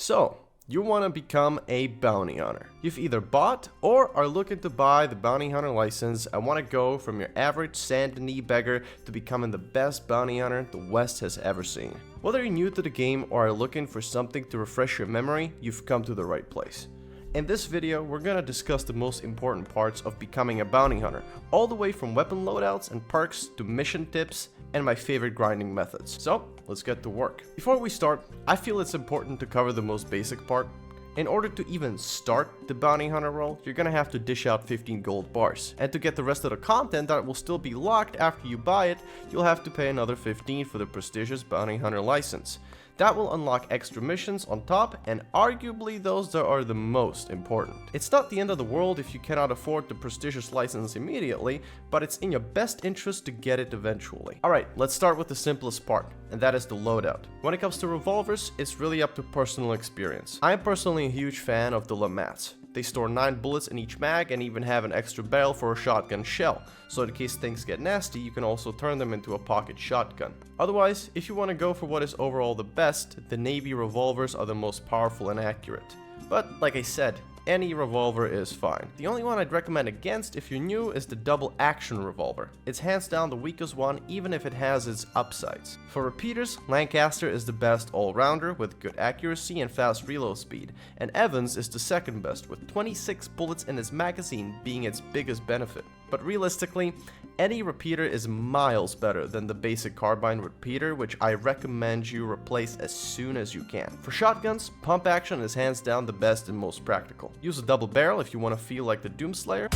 So, you want to become a bounty hunter. You've either bought or are looking to buy the bounty hunter license and want to go from your average Saint Denis beggar to becoming the best bounty hunter the West has ever seen. Whether you're new to the game or are looking for something to refresh your memory, you've come to the right place. In this video, we're gonna discuss the most important parts of becoming a bounty hunter, all the way from weapon loadouts and perks to mission tips and my favorite grinding methods. So, let's get to work. Before we start, I feel it's important to cover the most basic part. In order to even start the bounty hunter role, you're gonna have to dish out 15 gold bars. And to get the rest of the content that will still be locked after you buy it, you'll have to pay another 15 for the prestigious bounty hunter license. That will unlock extra missions on top, and arguably those that are the most important. It's not the end of the world if you cannot afford the prestigious license immediately, but it's in your best interest to get it eventually. Alright, let's start with the simplest part, and that is the loadout. When it comes to revolvers, it's really up to personal experience. I'm personally a huge fan of the Lamats. They store 9 bullets in each mag and even have an extra barrel for a shotgun shell, so in case things get nasty, you can also turn them into a pocket shotgun. Otherwise, if you want to go for what is overall the best, the Navy revolvers are the most powerful and accurate. But like I said, any revolver is fine. The only one I'd recommend against if you're new is the double action revolver. It's hands down the weakest one, even if it has its upsides. For repeaters, Lancaster is the best all-rounder with good accuracy and fast reload speed, and Evans is the second best with 26 bullets in his magazine being its biggest benefit. But realistically, any repeater is miles better than the basic carbine repeater, which I recommend you replace as soon as you can. For shotguns, pump action is hands down the best and most practical. Use a double barrel if you want to feel like the Doomslayer.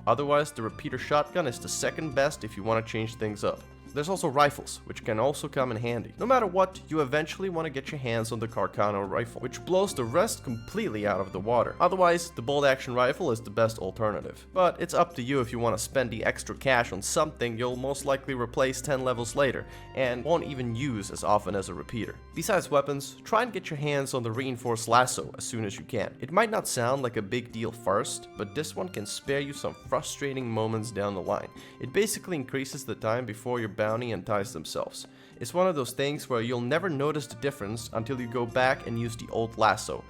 Otherwise, the repeater shotgun is the second best if you want to change things up. There's also rifles, which can also come in handy. No matter what, you eventually want to get your hands on the Carcano rifle, which blows the rest completely out of the water. Otherwise, the bolt action rifle is the best alternative. But it's up to you if you want to spend the extra cash on something you'll most likely replace 10 levels later, and won't even use as often as a repeater. Besides weapons, try and get your hands on the reinforced lasso as soon as you can. It might not sound like a big deal first, but this one can spare you some frustrating moments down the line. It basically increases the time before your bounty unties themselves. It's one of those things where you'll never notice the difference until you go back and use the old lasso.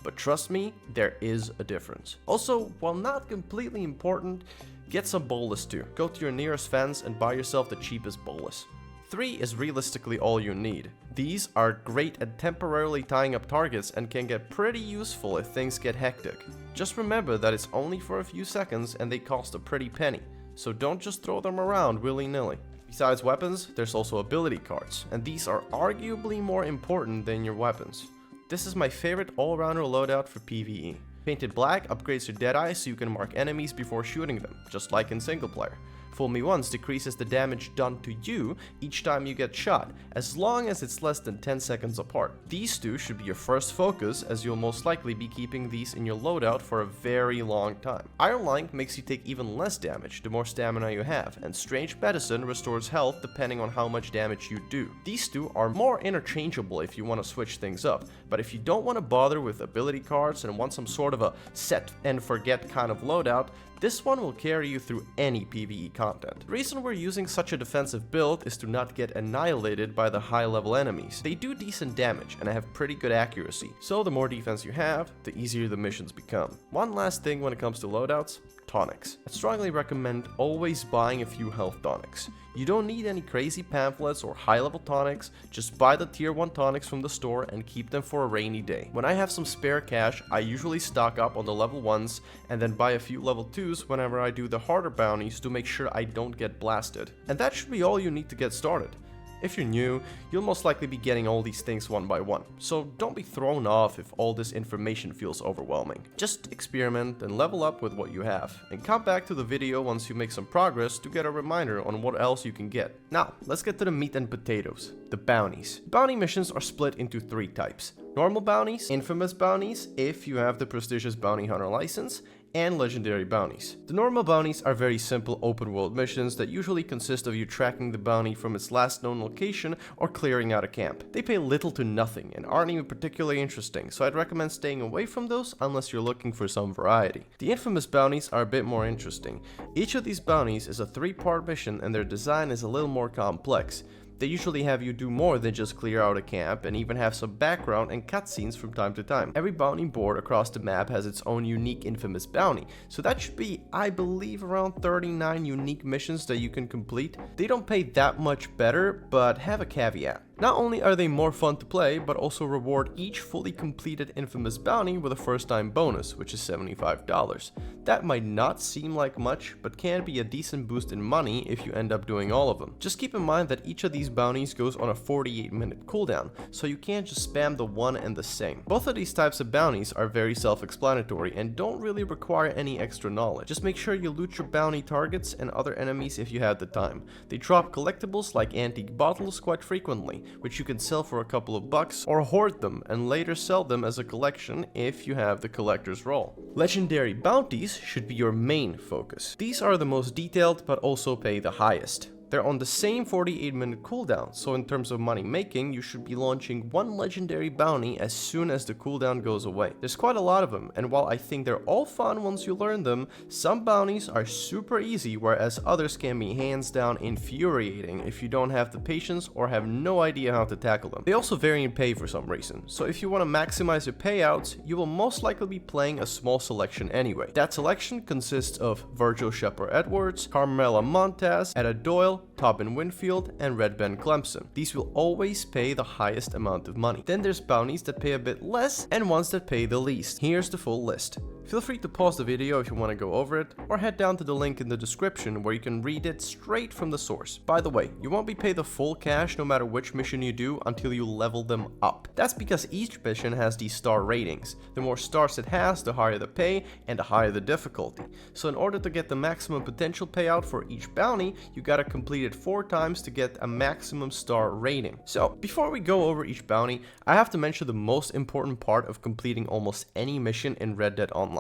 But trust me, there is a difference. Also, while not completely important, get some bolas too. Go to your nearest fence and buy yourself the cheapest bolas. 3 is realistically all you need. These are great at temporarily tying up targets and can get pretty useful if things get hectic. Just remember that it's only for a few seconds and they cost a pretty penny, so don't just throw them around willy-nilly. Besides weapons, there's also ability cards, and these are arguably more important than your weapons. This is my favorite all-rounder loadout for PvE. Painted black upgrades your Deadeye so you can mark enemies before shooting them, just like in single player. Fool Me Once decreases the damage done to you each time you get shot, as long as it's less than 10 seconds apart. These two should be your first focus, as you'll most likely be keeping these in your loadout for a very long time. Iron Line makes you take even less damage the more stamina you have, and Strange Medicine restores health depending on how much damage you do. These two are more interchangeable if you want to switch things up, but if you don't want to bother with ability cards and want some sort of a set and forget kind of loadout, this one will carry you through any PvE content. The reason we're using such a defensive build is to not get annihilated by the high level enemies. They do decent damage and have pretty good accuracy, so the more defense you have, the easier the missions become. One last thing when it comes to loadouts, tonics. I strongly recommend always buying a few health tonics. You don't need any crazy pamphlets or high level tonics, just buy the tier 1 tonics from the store and keep them for a rainy day. When I have some spare cash, I usually stock up on the level 1s and then buy a few level 2s whenever I do the harder bounties to make sure I don't get blasted. And that should be all you need to get started. If you're new, you'll most likely be getting all these things one by one, so don't be thrown off if all this information feels overwhelming. Just experiment and level up with what you have, and come back to the video once you make some progress to get a reminder on what else you can get. Now, let's get to the meat and potatoes, the bounties. Bounty missions are split into 3 types. Normal bounties, infamous bounties, if you have the prestigious bounty hunter license, and legendary bounties. The normal bounties are very simple open world missions that usually consist of you tracking the bounty from its last known location or clearing out a camp. They pay little to nothing and aren't even particularly interesting, so I'd recommend staying away from those unless you're looking for some variety. The infamous bounties are a bit more interesting. Each of these bounties is a 3-part mission and their design is a little more complex. They usually have you do more than just clear out a camp, and even have some background and cutscenes from time to time. Every bounty board across the map has its own unique infamous bounty, so that should be, I believe, around 39 unique missions that you can complete. They don't pay that much better, but have a caveat. Not only are they more fun to play, but also reward each fully completed infamous bounty with a first time bonus, which is $75. That might not seem like much, but can be a decent boost in money if you end up doing all of them. Just keep in mind that each of these bounties goes on a 48-minute cooldown, so you can't just spam the one and the same. Both of these types of bounties are very self-explanatory and don't really require any extra knowledge. Just make sure you loot your bounty targets and other enemies if you have the time. They drop collectibles like antique bottles quite frequently, which you can sell for a couple of bucks or hoard them and later sell them as a collection if you have the collector's roll. Legendary bounties should be your main focus. These are the most detailed but also pay the highest. They're on the same 48-minute cooldown, so in terms of money making, you should be launching one legendary bounty as soon as the cooldown goes away. There's quite a lot of them, and while I think they're all fun once you learn them, some bounties are super easy, whereas others can be hands down infuriating if you don't have the patience or have no idea how to tackle them. They also vary in pay for some reason, so if you want to maximize your payouts, you will most likely be playing a small selection anyway. That selection consists of Virgil Shepard Edwards, Carmela Montez, Etta Doyle, Tobin Winfield, and Ben Clempson. These will always pay the highest amount of money. Then there's bounties that pay a bit less and ones that pay the least. Here's the full list. Feel free to pause the video if you want to go over it, or head down to the link in the description where you can read it straight from the source. By the way, you won't be paid the full cash no matter which mission you do until you level them up. That's because each mission has these star ratings. The more stars it has, the higher the pay and the higher the difficulty. So in order to get the maximum potential payout for each bounty, you gotta complete it 4 times to get a maximum star rating. So before we go over each bounty, I have to mention the most important part of completing almost any mission in Red Dead Online.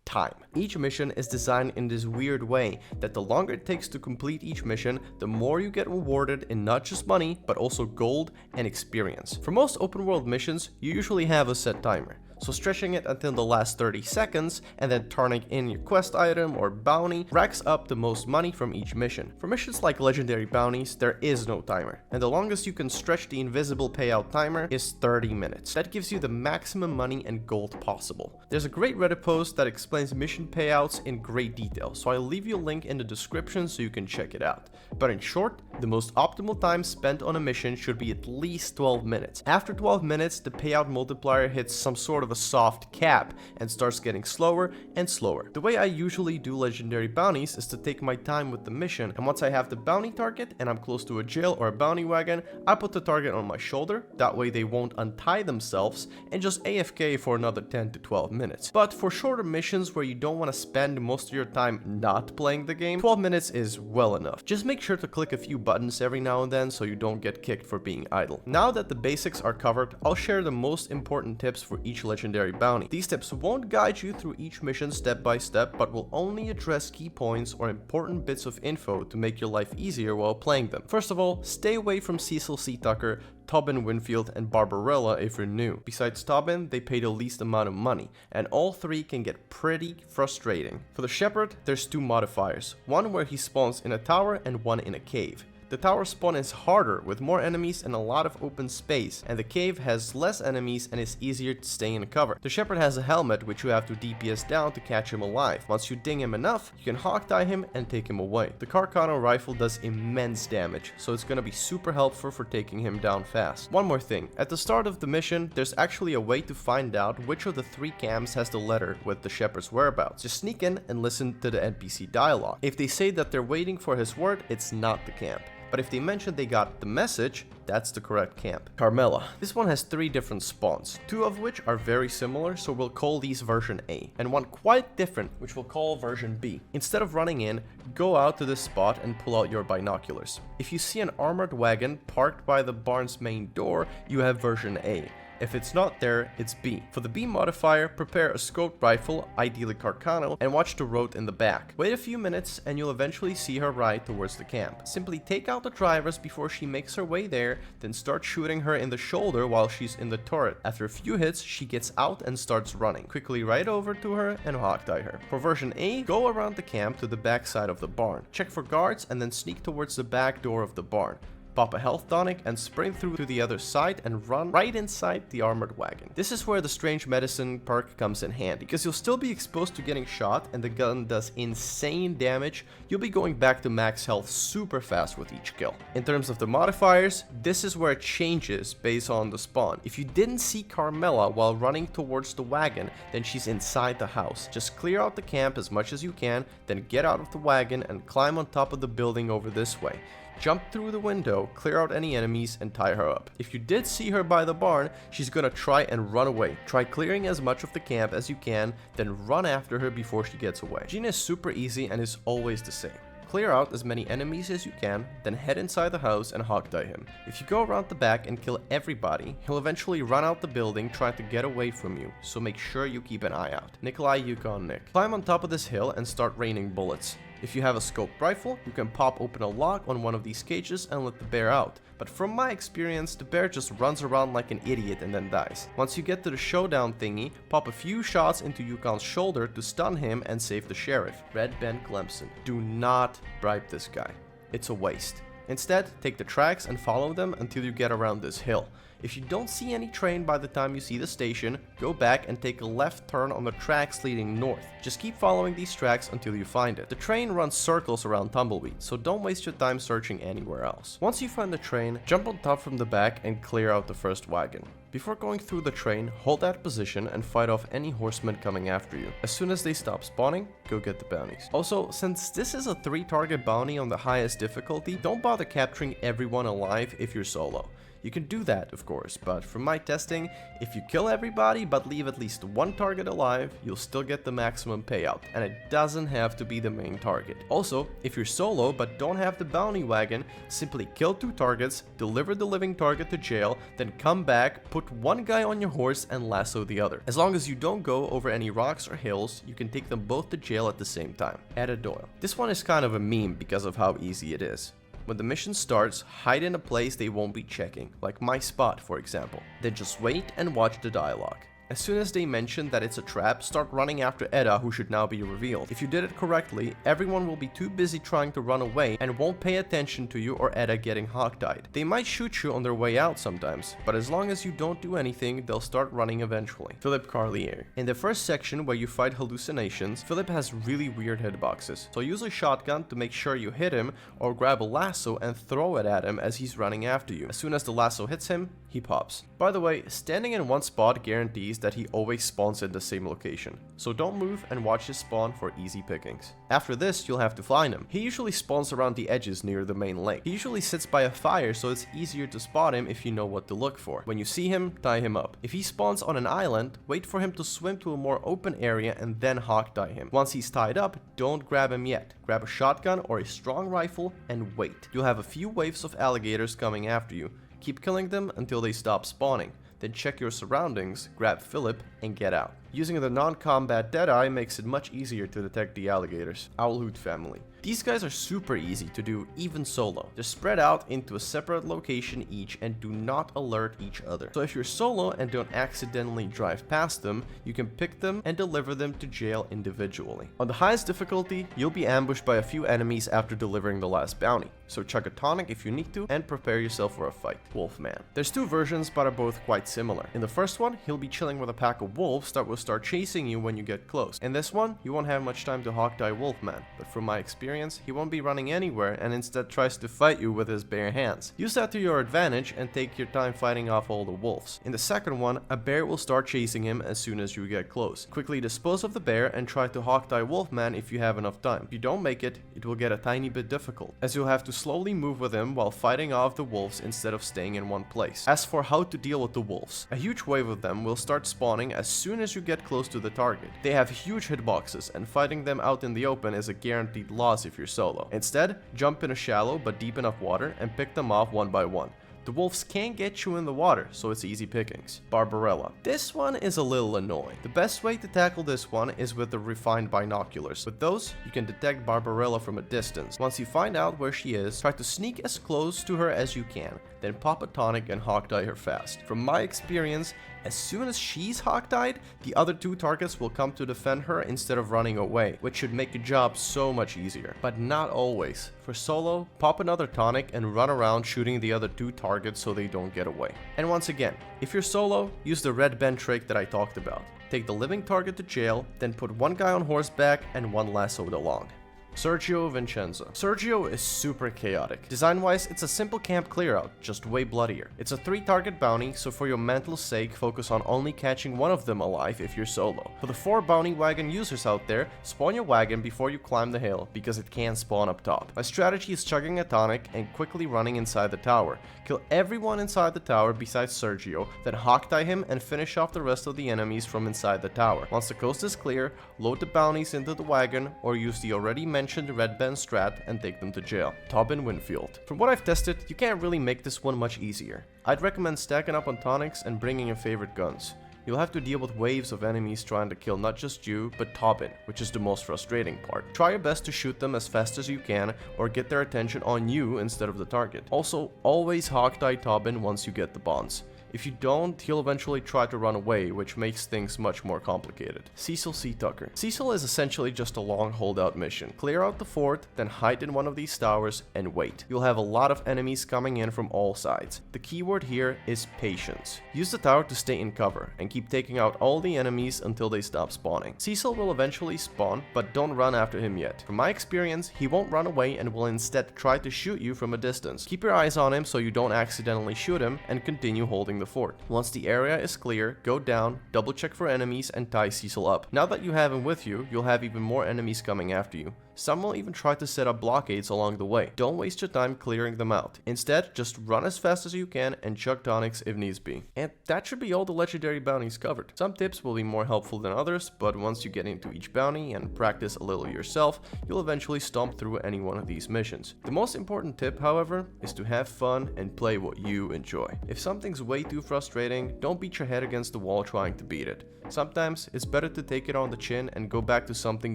Time. Each mission is designed in this weird way that the longer it takes to complete each mission, the more you get rewarded in not just money, but also gold and experience. For most open world missions, you usually have a set timer. So stretching it until the last 30 seconds and then turning in your quest item or bounty racks up the most money from each mission. For missions like Legendary Bounties, there is no timer, and the longest you can stretch the invisible payout timer is 30 minutes. That gives you the maximum money and gold possible. There's a great Reddit post that explains mission payouts in great detail, so I'll leave you a link in the description so you can check it out. But in short, the most optimal time spent on a mission should be at least 12 minutes. After 12 minutes, the payout multiplier hits some sort of a soft cap and starts getting slower and slower. The way I usually do legendary bounties is to take my time with the mission, and once I have the bounty target and I'm close to a jail or a bounty wagon, I put the target on my shoulder. That way they won't untie themselves and just AFK for another 10 to 12 minutes. But for shorter missions where you don't want to spend most of your time not playing the game, 12 minutes is well enough. Just make sure to click a few buttons every now and then so you don't get kicked for being idle. Now that the basics are covered, I'll share the most important tips for each legendary bounty. These tips won't guide you through each mission step by step, but will only address key points or important bits of info to make your life easier while playing them. First of all, stay away from Cecil C Tucker, Tobin Winfield, and Barbarella if you're new. Besides Tobin, they pay the least amount of money, and all three can get pretty frustrating. For the Shepherd, there's 2 modifiers, one where he spawns in a tower and one in a cave. The tower spawn is harder with more enemies and a lot of open space, and the cave has less enemies and is easier to stay in cover. The Shepherd has a helmet which you have to DPS down to catch him alive. Once you ding him enough, you can hog tie him and take him away. The Carcano rifle does immense damage, so it's gonna be super helpful for taking him down fast. One more thing, at the start of the mission, there's actually a way to find out which of the 3 camps has the letter with the Shepherd's whereabouts. Just sneak in and listen to the NPC dialogue. If they say that they're waiting for his word, it's not the camp. But if they mention they got the message, that's the correct camp. Carmela. This one has 3 different spawns, 2 of which are very similar, so we'll call these version A, and one quite different, which we'll call version B. Instead of running in, go out to this spot and pull out your binoculars. If you see an armored wagon parked by the barn's main door, you have version A. If it's not there, it's B. For the B modifier, prepare a scoped rifle, ideally Carcano, and watch the road in the back. Wait a few minutes and you'll eventually see her ride towards the camp. Simply take out the drivers before she makes her way there, then start shooting her in the shoulder while she's in the turret. After a few hits, she gets out and starts running. Quickly ride over to her and hog tie her. For version A, go around the camp to the back side of the barn. Check for guards and then sneak towards the back door of the barn. pop a health tonic, and sprint through to the other side and run right inside the armored wagon. This is where the strange medicine perk comes in handy, because you'll still be exposed to getting shot and the gun does insane damage. You'll be going back to max health super fast with each kill. In terms of the modifiers, this is where it changes based on the spawn. If you didn't see Carmela while running towards the wagon, then she's inside the house. Just clear out the camp as much as you can, then get out of the wagon and climb on top of the building over this way. Jump through the window, clear out any enemies, and tie her up. If you did see her by the barn, she's gonna try and run away. Try clearing as much of the camp as you can, then run after her before she gets away. Gina is super easy and is always the same. Clear out as many enemies as you can, then head inside the house and hog tie him. If you go around the back and kill everybody, he'll eventually run out the building trying to get away from you, so make sure you keep an eye out. Nikolai Yukon Nik. Climb on top of this hill and start raining bullets. If you have a scoped rifle, you can pop open a lock on one of these cages and let the bear out. But from my experience, the bear just runs around like an idiot and then dies. Once you get to the showdown thingy, pop a few shots into Yukon's shoulder to stun him and save the sheriff, Red Ben Clempson. Do not bribe this guy. It's a waste. Instead, take the tracks and follow them until you get around this hill. If you don't see any train by the time you see the station, go back and take a left turn on the tracks leading north. Just keep following these tracks until you find it. The train runs circles around Tumbleweed, so don't waste your time searching anywhere else. Once you find the train, jump on top from the back and clear out the first wagon. Before going through the train, hold that position and fight off any horsemen coming after you. As soon as they stop spawning, go get the bounties. Also, since this is a 3-target bounty on the highest difficulty, don't bother capturing everyone alive if you're solo. You can do that, of course, but from my testing, if you kill everybody but leave at least one target alive, you'll still get the maximum payout, and it doesn't have to be the main target. Also, if you're solo but don't have the bounty wagon, simply kill 2 targets, deliver the living target to jail, then come back, put one guy on your horse and lasso the other. As long as you don't go over any rocks or hills, you can take them both to jail at the same time. Etta Doyle. This one is kind of a meme because of how easy it is. When the mission starts, hide in a place they won't be checking, like my spot for example. Then just wait and watch the dialogue. As soon as they mention that it's a trap, start running after Etta, who should now be revealed. If you did it correctly, everyone will be too busy trying to run away and won't pay attention to you or Etta getting hogtied. They might shoot you on their way out sometimes, but as long as you don't do anything, they'll start running eventually. Philip Carlier. In the first section where you fight hallucinations, Philip has really weird hitboxes, so use a shotgun to make sure you hit him, or grab a lasso and throw it at him as he's running after you. As soon as the lasso hits him, he pops. By the way, standing in one spot guarantees that he always spawns in the same location, so don't move and watch his spawn for easy pickings. After this, you'll have to find him. He usually spawns around the edges near the main lake. He usually sits by a fire, so it's easier to spot him if you know what to look for. When you see him, tie him up. If he spawns on an island, wait for him to swim to a more open area and then hog tie him. Once he's tied up, don't grab him yet. Grab a shotgun or a strong rifle and wait. You'll have a few waves of alligators coming after you. Keep killing them until they stop spawning. Then check your surroundings, grab Philip, and get out. Using the non-combat Deadeye makes it much easier to detect the alligators. Owlhoot Family. These guys are super easy to do even solo. They're spread out into a separate location each and do not alert each other. So if you're solo and don't accidentally drive past them, you can pick them and deliver them to jail individually. On the highest difficulty, you'll be ambushed by a few enemies after delivering the last bounty. So chug a tonic if you need to and prepare yourself for a fight. Wolfman. There's 2 versions but are both quite similar. In the first one, he'll be chilling with a pack of wolves that will start chasing you when you get close. In this one, you won't have much time to hog-tie Wolfman, but from my experience, he won't be running anywhere and instead tries to fight you with his bare hands. Use that to your advantage and take your time fighting off all the wolves. In the second one, a bear will start chasing him as soon as you get close. Quickly dispose of the bear and try to hog-tie Wolfman if you have enough time. If you don't make it, it will get a tiny bit difficult, as you'll have to slowly move with him while fighting off the wolves instead of staying in one place. As for how to deal with the wolves, a huge wave of them will start spawning as soon as you get close to the target. They have huge hitboxes and fighting them out in the open is a guaranteed loss if you're solo. Instead, jump in a shallow but deep enough water and pick them off one by one. The wolves can't get you in the water, so it's easy pickings. Barbarella. This one is a little annoying. The best way to tackle this one is with the refined binoculars. With those, you can detect Barbarella from a distance. Once you find out where she is, try to sneak as close to her as you can, then pop a tonic and hog tie her fast. From my experience, As soon as she's hog-tied, the other 2 targets will come to defend her instead of running away, which should make the job so much easier. But not always. For solo, pop another tonic and run around shooting the other 2 targets so they don't get away. And once again, if you're solo, use the red Ben trick that I talked about. Take the living target to jail, then put 1 guy on horseback and 1 lassoed along. Sergio Vincenza. Sergio is super chaotic. Design-wise, it's a simple camp clear-out, just way bloodier. It's a 3-target bounty, so for your mental sake, focus on only catching 1 of them alive if you're solo. For the 4 bounty wagon users out there, spawn your wagon before you climb the hill, because it can spawn up top. My strategy is chugging a tonic and quickly running inside the tower. Kill everyone inside the tower besides Sergio, then hog-tie him and finish off the rest of the enemies from inside the tower. Once the coast is clear, load the bounties into the wagon or use the already mentioned red Ben strat and take them to jail. Tobin Winfield. From what I've tested, you can't really make this one much easier. I'd recommend stacking up on tonics and bringing your favorite guns. You'll have to deal with waves of enemies trying to kill not just you, but Tobin, which is the most frustrating part. Try your best to shoot them as fast as you can, or get their attention on you instead of the target. Also, always hog-tie Tobin once you get the bonds. If you don't, he'll eventually try to run away, which makes things much more complicated. Cecil C Tucker. Cecil is essentially just a long holdout mission. Clear out the fort, then hide in one of these towers and wait. You'll have a lot of enemies coming in from all sides. The keyword here is patience. Use the tower to stay in cover and keep taking out all the enemies until they stop spawning. Cecil will eventually spawn, but don't run after him yet. From my experience, he won't run away and will instead try to shoot you from a distance. Keep your eyes on him so you don't accidentally shoot him and continue holding the fort. Once the area is clear, go down, double check for enemies and tie Cecil up. Now that you have him with you, you'll have even more enemies coming after you. Some will even try to set up blockades along the way. Don't waste your time clearing them out. Instead, just run as fast as you can and chug tonics if needs be. And that should be all the legendary bounties covered. Some tips will be more helpful than others, but once you get into each bounty and practice a little yourself, you'll eventually stomp through any one of these missions. The most important tip, however, is to have fun and play what you enjoy. If something's way too frustrating, don't beat your head against the wall trying to beat it. Sometimes it's better to take it on the chin and go back to something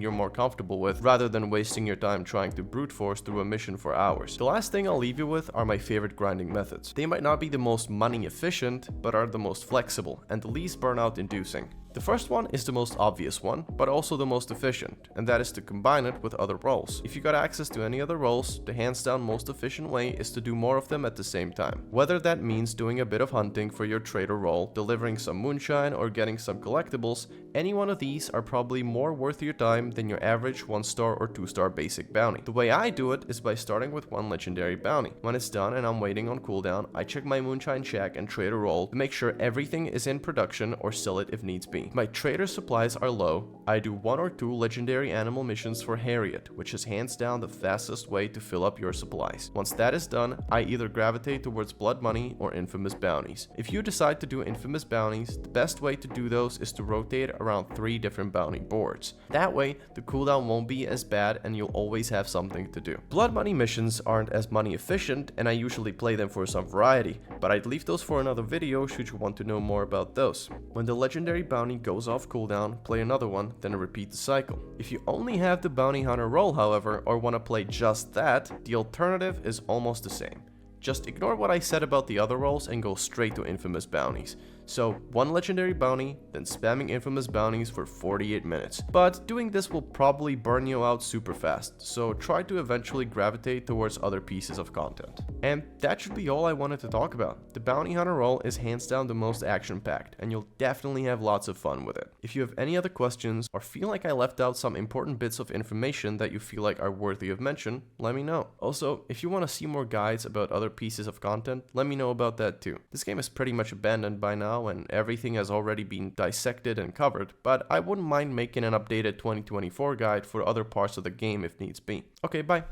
you're more comfortable with rather than wasting your time trying to brute force through a mission for hours. The last thing I'll leave you with are my favorite grinding methods. They might not be the most money efficient, but are the most flexible and the least burnout inducing. The first one is the most obvious one, but also the most efficient, and that is to combine it with other roles. If you got access to any other roles, the hands down most efficient way is to do more of them at the same time. Whether that means doing a bit of hunting for your trader role, delivering some moonshine, or getting some collectibles, any one of these are probably more worth your time than your average 1-star or 2-star basic bounty. The way I do it is by starting with one legendary bounty. When it's done and I'm waiting on cooldown, I check my moonshine shack and trader role to make sure everything is in production or sell it if needs be. If my trader supplies are low, I do 1 or 2 legendary animal missions for Harriet, which is hands down the fastest way to fill up your supplies. Once that is done, I either gravitate towards blood money or infamous bounties. If you decide to do infamous bounties, the best way to do those is to rotate around 3 different bounty boards. That way, the cooldown won't be as bad and you'll always have something to do. Blood money missions aren't as money efficient and I usually play them for some variety, but I'd leave those for another video should you want to know more about those. When the legendary bounty goes off cooldown, play another one, then repeat the cycle. If you only have the bounty hunter role, however, or want to play just that, the alternative is almost the same. Just ignore what I said about the other roles and go straight to infamous bounties. So, 1 legendary bounty, then spamming infamous bounties for 48 minutes. But doing this will probably burn you out super fast, so try to eventually gravitate towards other pieces of content. And that should be all I wanted to talk about. The bounty hunter role is hands down the most action-packed, and you'll definitely have lots of fun with it. If you have any other questions, or feel like I left out some important bits of information that you feel like are worthy of mention, let me know. Also, if you want to see more guides about other pieces of content, let me know about that too. This game is pretty much abandoned by now, and everything has already been dissected and covered, but I wouldn't mind making an updated 2024 guide for other parts of the game if needs be. Okay, bye.